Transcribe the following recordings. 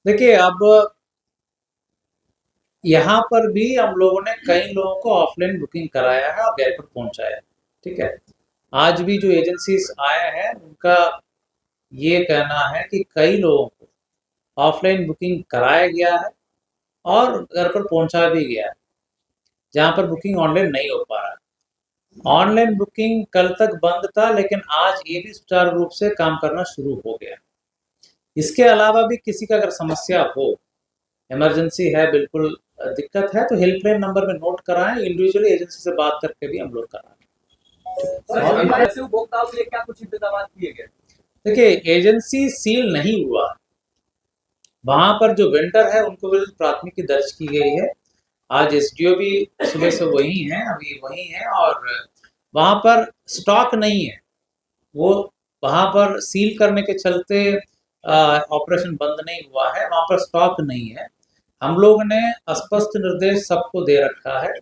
देखिए, अब यहाँ पर भी हम लोगों ने कई लोगों को ऑफलाइन बुकिंग कराया है और घर पर पहुँचाया है, ठीक है। आज भी जो एजेंसीज आए हैं उनका ये कहना है कि कई लोगों को ऑफलाइन बुकिंग कराया गया है और घर पर पहुँचा भी गया है, जहाँ पर बुकिंग ऑनलाइन नहीं हो पा रहा है। ऑनलाइन बुकिंग कल तक बंद था, लेकिन आज ये भी सुचारू रूप से काम करना शुरू हो गया। इसके अलावा भी किसी का अगर समस्या हो, इमरजेंसी है, बिल्कुल दिक्कत है, तो हेल्पलाइन नंबर में नोट कराएं, इंडिविजुअली एजेंसी से बात करके भी हम लोग कराएं। ऐसे उपभोक्ताओं के लिए क्या कुछ इंतजाम किए गए? देखिए, एजेंसी सील नहीं हुआ, वहां पर जो वेंडर है उनको विरुद्ध प्राथमिकी दर्ज की गई है। आज एसडीओ भी सुबह से वही हैं, अभी वही हैं, और वहां पर स्टॉक नहीं है। वो वहां पर सील करने के चलते ऑपरेशन बंद नहीं हुआ है, वहां पर स्टॉक नहीं है। हम लोग ने स्पष्ट निर्देश सबको दे रखा है।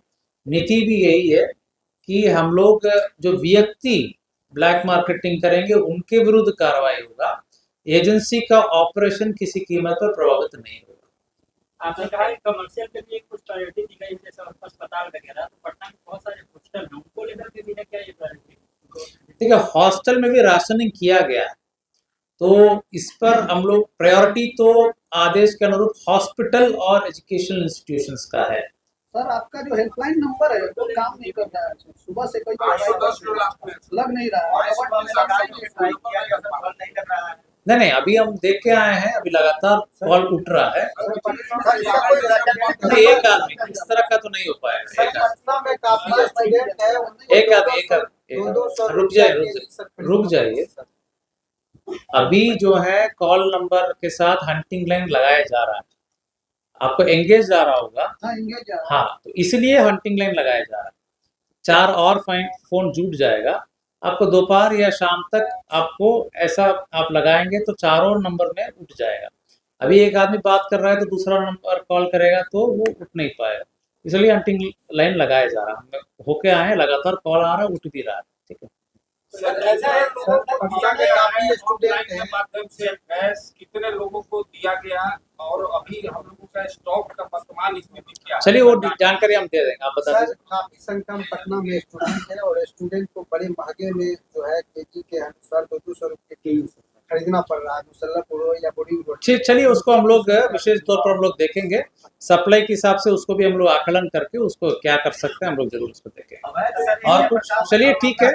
नीति भी यही है कि हम लोग जो व्यक्ति ब्लैक मार्केटिंग करेंगे उनके विरुद्ध कार्रवाई होगा। एजेंसी का ऑपरेशन किसी कीमत पर प्रभावित नहीं होगा। आपने कहा है कमर्शियल पे भी कुछ प्रायोरिटी दी गई, जैसे अस्पताल वगैरह, तो पटना में बहुत सारे हॉस्टल हैं, उनको लेकर के भी है क्या ये प्रायोरिटी? ठीक है, हॉस्टल में भी राशनिंग किया गया है, तो इस पर हम लोग प्रायोरिटी तो आदेश के अनुरूप हॉस्पिटल और एजुकेशनल इंस्टीट्यूशंस का है। सर, आपका जो हेल्पलाइन नंबर है वो काम नहीं कर रहा है, सुबह से कोई लग नहीं रहा है। नहीं, अभी हम देख के आए हैं, अभी लगातार कॉल उठ रहा है। नहीं, एक आदमी इस तरह का तो नहीं हो पाएगा। रुक जाइए। अभी जो है कॉल नंबर के साथ हंटिंग लाइन लगाया जा रहा है, आपको एंगेज जा रहा होगा। हाँ, तो इसलिए हंटिंग लाइन लगाया जा रहा है। 4 और फोन जुट जाएगा, आपको दोपहर या शाम तक आपको ऐसा आप लगाएंगे तो चारों नंबर में उठ जाएगा। अभी एक आदमी बात कर रहा है तो दूसरा नंबर कॉल करेगा तो वो उठ नहीं पाएगा, इसलिए हंटिंग लाइन लगाया जा रहा है। होके आए हैं, लगातार कॉल आ रहा है, उठ भी रहा है, ठीक है। कितने लोगों को दिया गया और अभी हम लोगों का स्टॉक का वर्तमान स्थिति क्या है? चलिए, वो जानकारी हम दे देंगे, आप बता दीजिए। काफी संख्या में पटना में स्टूडेंट है और स्टूडेंट को बड़े महंगे में जो है केजी के अनुसार 200 रुपये के खरीदना पड़ रहा है, मुसल्लपुर या बोर्डिंग। चलिए, उसको हम लोग विशेष तौर पर हम लोग देखेंगे, सप्लाई के हिसाब से उसको भी हम लोग आकलन करके उसको क्या कर सकते हैं हम लोग जरूर उसको देखेंगे। और कुछ, चलिए ठीक है।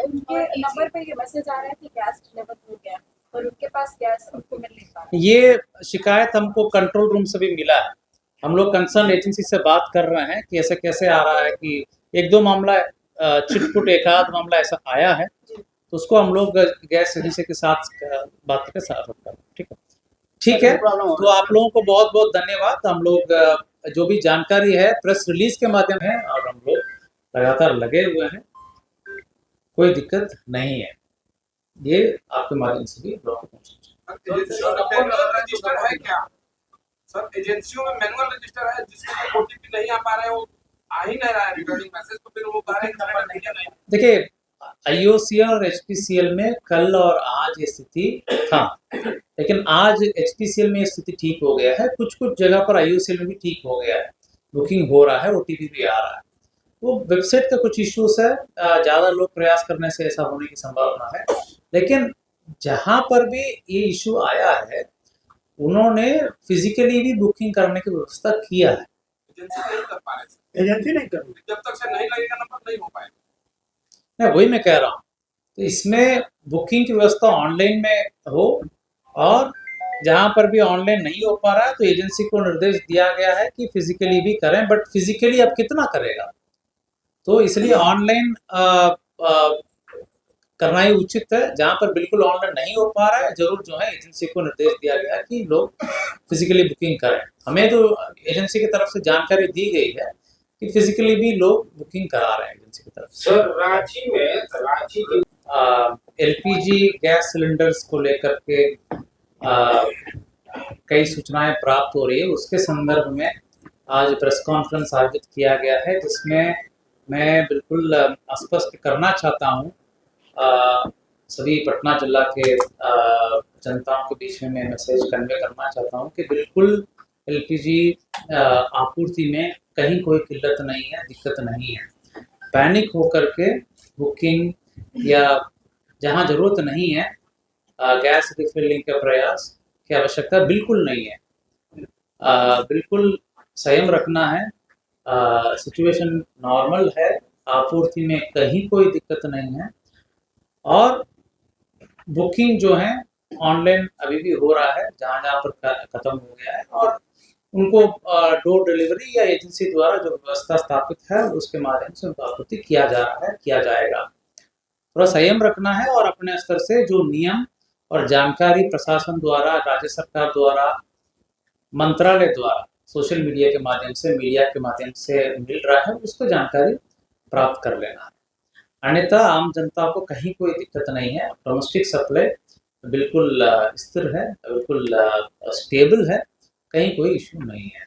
उनके नंबर पे ये मैसेज आ रहा है कि गैस डिलीवर हो गया और उनके पास गैस उनको मिल नहीं पा रहा। ये शिकायत हमको कंट्रोल रूम से भी मिला है। हम लोग कंसर्न एजेंसी से बात कर रहे हैं कि ऐसे कैसे आ रहा है, कि एक दो मामला चिटपुट एक आध मामला ऐसा आया है, तो उसको हम लोग गैस एजेंसी के साथ बात करके साफ कर, ठीक है। तो आप लोगों को बहुत बहुत धन्यवाद। हम लोग जो भी जानकारी है प्रेस रिलीज के माध्यम है और हम लोग लगातार लगे हुए हैं, कोई दिक्कत नहीं है, ये आपके माध्यम से भी लोगों को रजिस्टर है क्या सर? एजेंसियों में मैनुअल रजिस्टर है जिसमें ओटीपी नहीं आ पा रहे, वो आ ही नहीं रहा है रिगार्डिंग मैसेज, तो फिर वो कह रहे हैं नंबर नहीं है। नहीं, देखिए, आईओसीएल और एचपीसीएल में कल और आज ये स्थिति था, लेकिन आज एचपीसीएल में ये स्थिति ठीक हो गया है। कुछ कुछ जगह पर आईओसीएल में भी ठीक हो गया है, बुकिंग हो रहा है, ओटीपी भी आ रहा है। वो वेबसाइट का कुछ इश्यूज है, ज़्यादा लोग प्रयास करने से ऐसा होने की संभावना है, लेकिन जहाँ पर भी ये इशू आया है उन्होंने फिजिकली भी बुकिंग करने की व्यवस्था किया है। एजेंसी नहीं कर रही, जब तक से नहीं लगेगा नंबर नहीं हो पाएगा। नहीं, वही मैं कह रहा हूँ, तो इसमें बुकिंग की व्यवस्था ऑनलाइन में हो, और जहाँ पर भी ऑनलाइन नहीं हो पा रहा है तो एजेंसी को निर्देश दिया गया है कि फिजिकली भी करें, बट फिजिकली अब कितना करेगा, तो इसलिए ऑनलाइन करना ही उचित है। जहाँ पर बिल्कुल ऑनलाइन नहीं हो पा रहा है, जरूर जो है एजेंसी को निर्देश दिया गया है कि लोग फिजिकली बुकिंग करें। हमें तो एजेंसी की तरफ से जानकारी दी गई है कि फिजिकली भी लोग बुकिंग करा रहे हैं एजेंसी की तरफ से। Sir, Ranchi LPG gas cylinders को लेकर के कई सूचनाएं प्राप्त हो रही है, उसके संदर्भ में आज प्रेस कॉन्फ्रेंस आयोजित किया गया है, जिसमें मैं बिल्कुल स्पष्ट करना चाहता हूं सभी पटना जिला के जनताओं के बीच में मैं मैसेज कन्वे करना चाहता हूँ कि बिल्कुल एलपीजी आपूर्ति में कहीं कोई किल्लत नहीं है, दिक्कत नहीं है। पैनिक होकर के बुकिंग या जहाँ ज़रूरत नहीं है गैस रिफिलिंग का प्रयास की आवश्यकता बिल्कुल नहीं है। बिल्कुल संयम रखना है। सिचुएशन नॉर्मल है, आपूर्ति में कहीं कोई दिक्कत नहीं है और बुकिंग जो है ऑनलाइन अभी भी हो रहा है जहाँ पर खत्म हो गया है और उनको डोर डिलीवरी या एजेंसी द्वारा जो व्यवस्था स्थापित है उसके माध्यम से उनको आपूर्ति किया जा रहा है, किया जाएगा। थोड़ा संयम रखना है और अपने स्तर से जो नियम और जानकारी प्रशासन द्वारा, राज्य सरकार द्वारा, मंत्रालय द्वारा, सोशल मीडिया के माध्यम से, मीडिया के माध्यम से मिल रहा है उसको जानकारी प्राप्त कर लेना है। अन्यथा आम जनता को कहीं कोई दिक्कत नहीं है। डोमेस्टिक सप्लाई बिल्कुल स्थिर है, बिल्कुल स्टेबल है, कहीं कोई इशू नहीं है।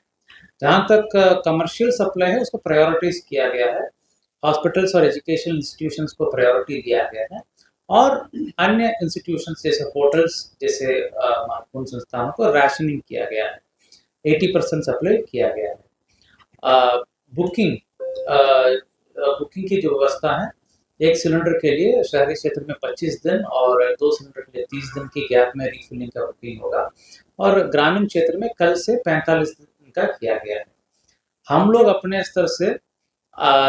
जहाँ तक कमर्शियल सप्लाई है उसको प्रायोरिटीज किया गया है। हॉस्पिटल्स और एजुकेशनल इंस्टीट्यूशंस को प्रायोरिटी दिया गया है और अन्य इंस्टीट्यूशंस जैसे होटल्स जैसे महत्वपूर्ण संस्थानों को राशनिंग किया गया है। 80% सप्लाई किया गया है। बुकिंग की जो व्यवस्था है, एक सिलेंडर के लिए शहरी क्षेत्र में 25 दिन और 2 सिलेंडर के लिए 30 दिन की गैप में रिफिलिंग का बुकिंग होगा और ग्रामीण क्षेत्र में कल से 45 दिन का किया गया है। हम लोग अपने स्तर से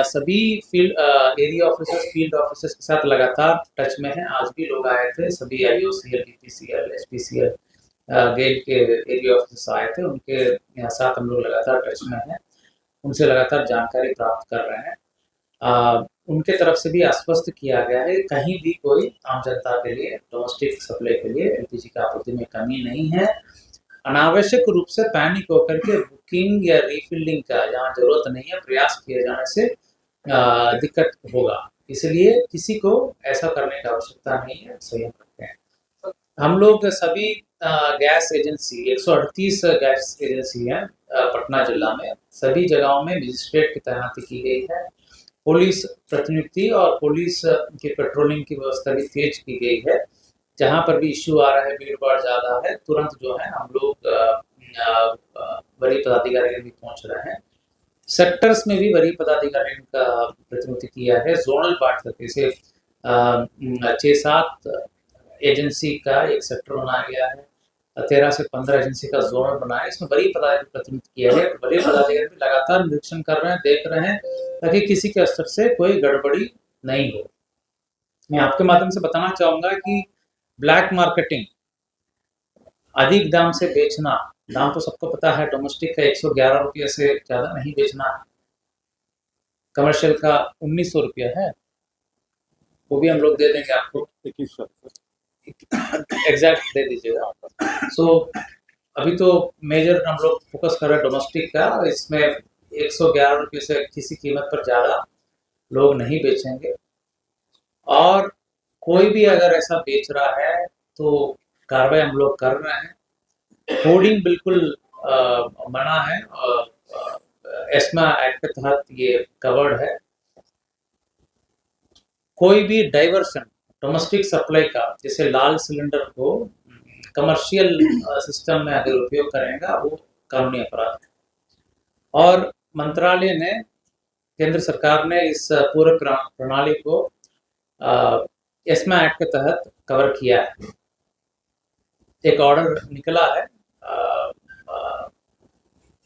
सभी field area officers, field officers के साथ लगातार टच में हैं। आज भी लोग आए थे, सभी IOCL, DPCL, SPCL, गेल के एरिया ऑफिसर्स आए थे, उनके साथ हम लोग लगातार टच में हैं, उनसे लगातार जानकारी प्राप्त कर रहे हैं। उनके तरफ से भी आश्वस्त किया गया है कहीं भी कोई आम जनता के लिए, डोमेस्टिक सप्लाई के लिए एलपीजी की आपूर्ति में कमी नहीं है। अनावश्यक रूप से पैनिक होकर के बुकिंग या रिफिलिंग का जहाँ जरूरत नहीं है प्रयास किए जाने से दिक्कत होगा, इसलिए किसी को ऐसा करने की आवश्यकता नहीं है। संयम रखते हैं। हम लोग सभी गैस एजेंसी 138 गैस एजेंसी हैं पटना जिला में, सभी जगहों में मजिस्ट्रेट की तैनाती की गई है। पुलिस प्रतिनियुक्ति और पुलिस की पेट्रोलिंग की व्यवस्था भी तेज की गई है। जहाँ पर भी इश्यू आ रहा है, भीड़ भाड़ ज़्यादा है, तुरंत जो है हम लोग वरीय पदाधिकारी भी पहुँच रहे हैं। सेक्टर्स में भी वरीय पदाधिकारियों का प्रतिनियुक्ति किया है, जोनल बांट करके इसे 6-7 एजेंसी का एक सेक्टर बनाया गया है, 13 से 15 एजेंसी का जोनल बनाया है। इसमें वरीय पदाधिकारी प्रतिनियुक्त किया है। वरीय पदाधिकारी भी लगातार निरीक्षण कर रहे हैं, देख रहे हैं ताकि किसी के स्तर से कोई गड़बड़ी नहीं हो। मैं आपके माध्यम से बताना चाहूँगा कि ब्लैक मार्केटिंग, अधिक दाम से बेचना, दाम तो सबको पता है, डोमेस्टिक का 111 रुपये से ज़्यादा नहीं बेचना है, कमर्शियल का 1900 रुपया है, वो भी हम लोग दे देंगे आपको, 2100 एग्जैक्ट दे दीजिएगा। सो अभी तो मेजर हम लोग फोकस कर रहे हैं डोमेस्टिक का, इसमें 111 रुपये से किसी कीमत पर ज़्यादा लोग नहीं बेचेंगे और कोई भी अगर ऐसा बेच रहा है तो कार्रवाई हम लोग कर रहे हैं। होर्डिंग बिल्कुल मना है और एस्मा एक्ट के तहत ये कवर्ड है। कोई भी डाइवर्शन डोमेस्टिक सप्लाई का, जैसे लाल सिलेंडर को कमर्शियल सिस्टम में अगर उपयोग करेगा वो कानूनी अपराध है और मंत्रालय ने, केंद्र सरकार ने इस पूरे प्रणाली को एस्मा एक्ट के तहत कवर किया है। एक ऑर्डर निकला है,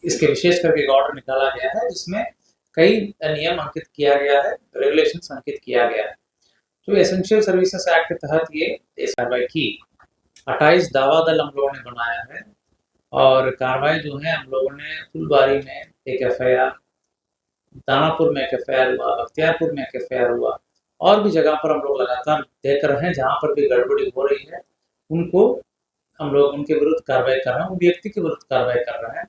इसके विशेष करके एक ऑर्डर निकाला गया है जिसमें कई नियम अंकित किया गया है, रेगुलेशंस अंकित किया गया है। तो एसेंशियल सर्विसेज एक्ट के तहत ये कार्रवाई की। 28 दावा दल हम लोगों ने बनाया है और कार्रवाई जो है हम लोगों ने फुलबारी में एक FIR, दानापुर में एक FIR हुआ, बख्तियारपुर में एक FIR हुआ और भी जगह पर हम लोग लगातार देख रहे हैं जहाँ पर भी गड़बड़ी हो रही है उनको हम लोग उनके विरुद्ध कार्रवाई कर रहे हैं, उन व्यक्ति के विरुद्ध कार्रवाई कर रहे हैं।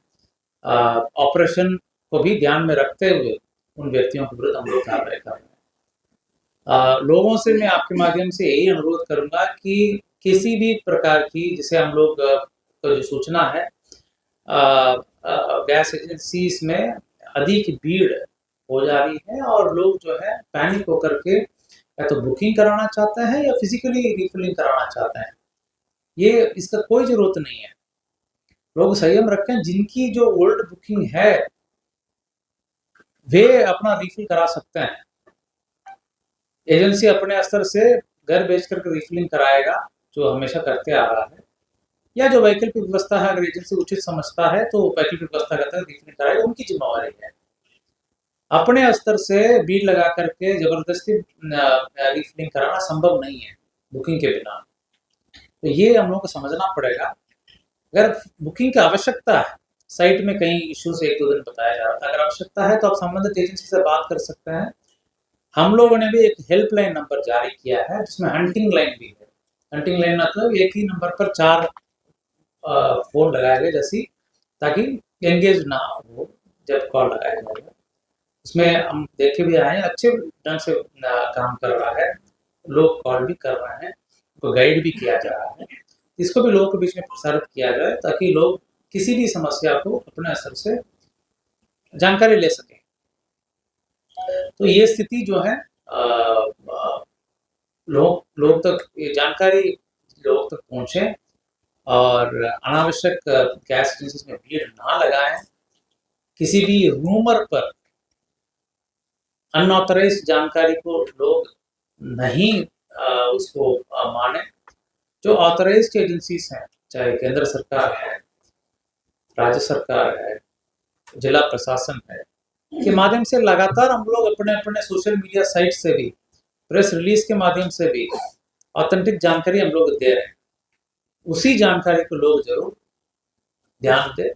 ऑपरेशन को भी ध्यान में रखते हुए उन व्यक्तियों के विरुद्ध हम लोग कार्रवाई कर रहे हैं। लोगों से मैं आपके माध्यम से यही अनुरोध करूंगा कि किसी भी प्रकार की, जैसे हम लोग को जो सूचना है गैस एजेंसीज में अधिक भीड़ हो जा रही है और लोग जो है पैनिक होकर के या तो बुकिंग कराना चाहते हैं या फिजिकली रिफिलिंग कराना चाहते हैं, ये इसका कोई ज़रूरत नहीं है। लोग संयम रखें, जिनकी जो ओल्ड बुकिंग है वे अपना रिफिल करा सकते हैं। एजेंसी अपने स्तर से घर बेच करके रिफिलिंग कराएगा, जो हमेशा करते आ रहा है, या जो वैकल्पिक व्यवस्था है अगर एजेंसी उचित समझता है तो वैकल्पिक व्यवस्था करता है रिफिलिंग कराएगा, उनकी जिम्मेवारी है। अपने स्तर से भीड़ लगा करके जबरदस्ती रिफिलिंग कराना संभव नहीं है बुकिंग के बिना। तो ये हम लोग को समझना पड़ेगा। अगर बुकिंग की आवश्यकता है, साइट में कहीं इश्यूज 1-2 दिन बताया जा रहा था, अगर आवश्यकता है तो आप संबंधित एजेंसी से बात कर सकते हैं। हम लोगों ने भी एक हेल्पलाइन नंबर जारी किया है जिसमें हंटिंग लाइन भी है। हंटिंग लाइन मतलब एक ही नंबर पर 4 फोन लगाए गए जैसी, ताकि एंगेज ना हो जब कॉल लगाया जाएगा। इसमें हम देखे भी आए हैं, अच्छे ढंग से काम कर रहा है, लोग कॉल भी कर रहे हैं, उनको गाइड भी किया जा रहा है। इसको भी लोगों के बीच में प्रसारित किया जाए ताकि लोग किसी भी समस्या को अपने स्तर से जानकारी ले सकें। तो ये स्थिति जो है लोग तक ये जानकारी लोग तक पहुँचे और अनावश्यक गैस एजेंसीज में भीड़ ना लगाएं। किसी भी रूमर पर अनऑथराइज्ड जानकारी को लोग नहीं उसको माने। जो ऑथराइज्ड एजेंसीज हैं, चाहे केंद्र सरकार है, राज्य सरकार है, जिला प्रशासन है, के माध्यम से लगातार हम लोग अपने अपने सोशल मीडिया साइट से भी, प्रेस रिलीज के माध्यम से भी ऑथेंटिक जानकारी हम लोग दे रहे हैं। उसी जानकारी को लोग जरूर ध्यान दें।